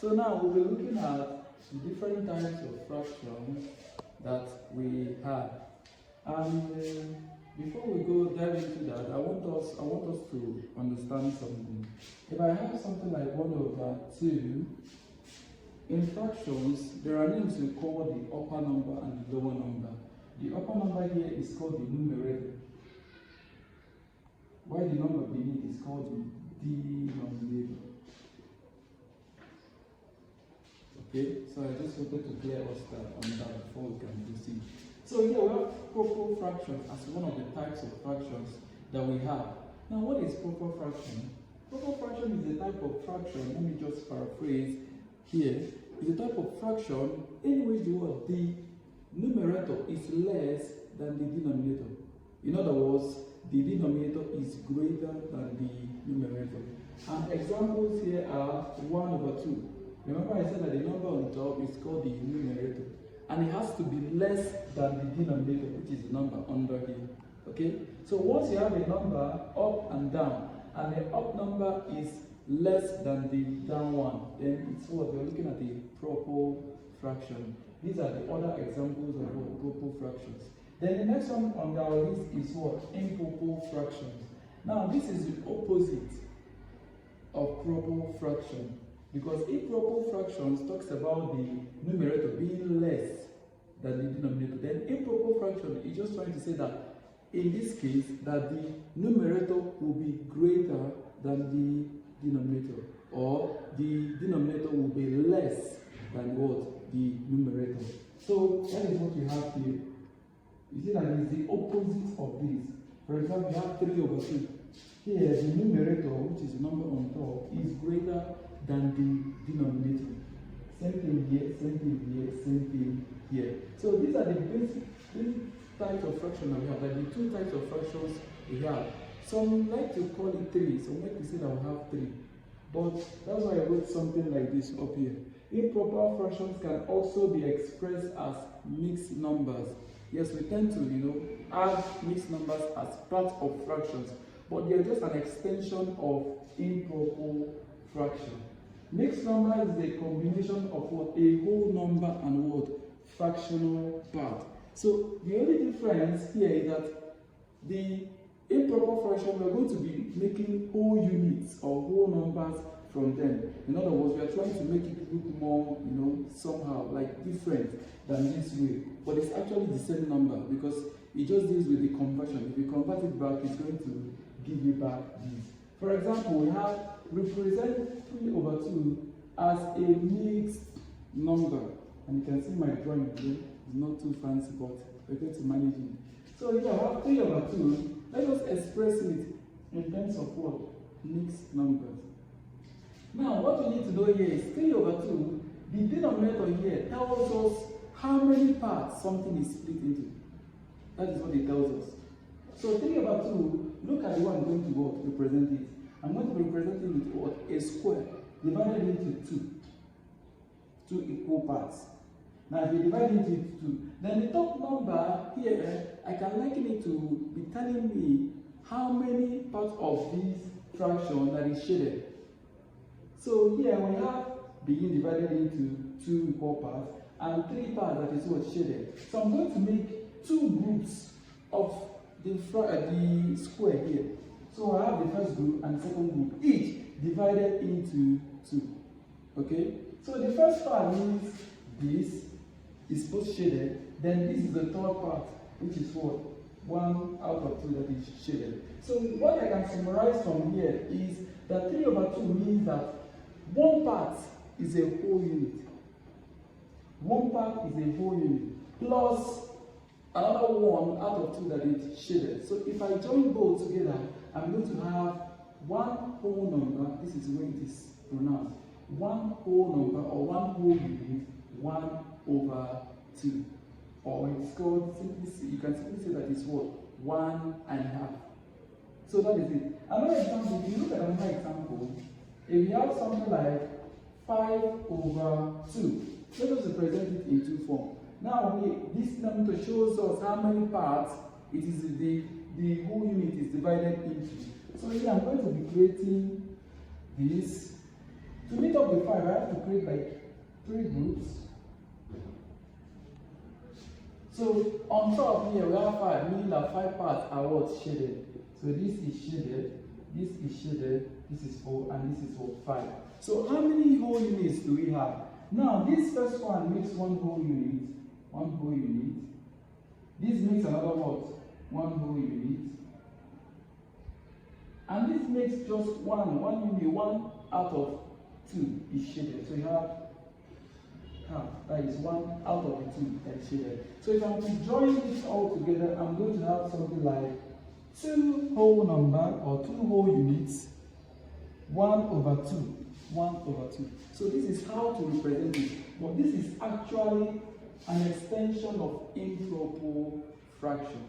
So now we'll be looking at the different types of fractions that we have. And before we go dive into that, I want us to understand something. If I have something like 1/2, in fractions, there are names we call the upper number and the lower number. The upper number here is called the numerator, while the number beneath is called the denominator. Okay, so I just wanted to clear us on that before we can proceed. So here we have proper fractions as one of the types of fractions that we have. Now, what is proper fraction? Proper fraction is a type of fraction, let me just paraphrase here, is a type of fraction in which the numerator is less than the denominator. In other words, the denominator is greater than the numerator. And examples here are 1/2. Remember I said that the number on top is called the numerator, and it has to be less than the denominator, which is the number under here. Okay? So once you have a number up and down, and the up number is less than the down one, then it's what we're looking at, the proper fraction. These are the other examples of proper fractions. Then the next one on our list is what? Improper fractions. Now this is the opposite of proper fraction, because improper fractions talks about the numerator being less than the denominator. Then improper fraction is just trying to say that in this case that the numerator will be greater than the denominator, or the denominator will be less than what? The numerator. So that is what we have here. You see that it is the opposite of this. For example, you have 3/2. Here, the numerator, which is the number on top, is greater than the denominator. Same thing here, same thing here, same thing here. So these are the basic types of fractions that we have, like the two types of fractions we have. Some like to call it 3, some like to say that we have 3. But that's why I wrote something like this up here. Improper fractions can also be expressed as mixed numbers. Yes, we tend to, add mixed numbers as part of fractions, but they are just an extension of improper fraction. Mixed number is a combination of what? A whole number and what? Fractional part. So the only difference here is that the improper fraction, we are going to be making whole units or whole numbers from them. In other words, we are trying to make it look more, somehow like different than this way. But it's actually the same number because it just deals with the conversion. If you convert it back, it's going to give you back this. For example, we have represent 3/2 as a mixed number. And you can see my drawing here. It's not too fancy, but we're going to manage it. So here I have 3/2. Let us express it in terms of what? Mixed numbers. Now, what we need to know here is 3/2. The denominator here tells us how many parts something is split into. That is what it tells us. So 3/2, look at the one I'm going to what? Represent it. I'm going to be representing it with what? A square divided into 2 equal parts. Now, if you divide it into 2, then the top number here, I can liken it to be telling me how many parts of this fraction that is shaded. So here we have being divided into 2 equal parts and 3 parts that is what? Shaded. So I'm going to make 2 groups of the square here. So I have the first group and the second group, each divided into 2. Okay? So the first part means this is both shaded, then this is the third part, which is what? 1/2 that is shaded. So what I can summarize from here is that 3/2 means that one part is a whole unit. One part is a whole unit, plus another 1/2 that is shaded. So if I join both together, I'm going to have one whole number. This is the way it is pronounced. One whole number or one whole unit, 1/2. Or it's called, you can simply say that it's what? 1.5. So that is it. Another example, if you look at another example, if you have something like 5/2, let us represent it in 2 forms. Now, this number shows us how many parts it is the whole unit is divided into. So here I'm going to be creating this To meet up the 5, I have to create like 3 groups. So on top here we have 5, meaning that 5 parts are what? Shaded. So this is shaded, this is shaded, this is 4, and this is what? 5. So how many whole units do we have? Now this first one makes 1 whole unit, 1 whole unit. This makes another what? 1 whole unit. And this makes just 1 unit, 1 out of 2 is shaded. So you have half, that is 1 out of the 2 that is shaded. So if I'm to join this all together, I'm going to have something like 2 whole number or 2 whole units, 1 over 2. 1 over 2. So this is how to represent it. But this is actually an extension of improper fraction.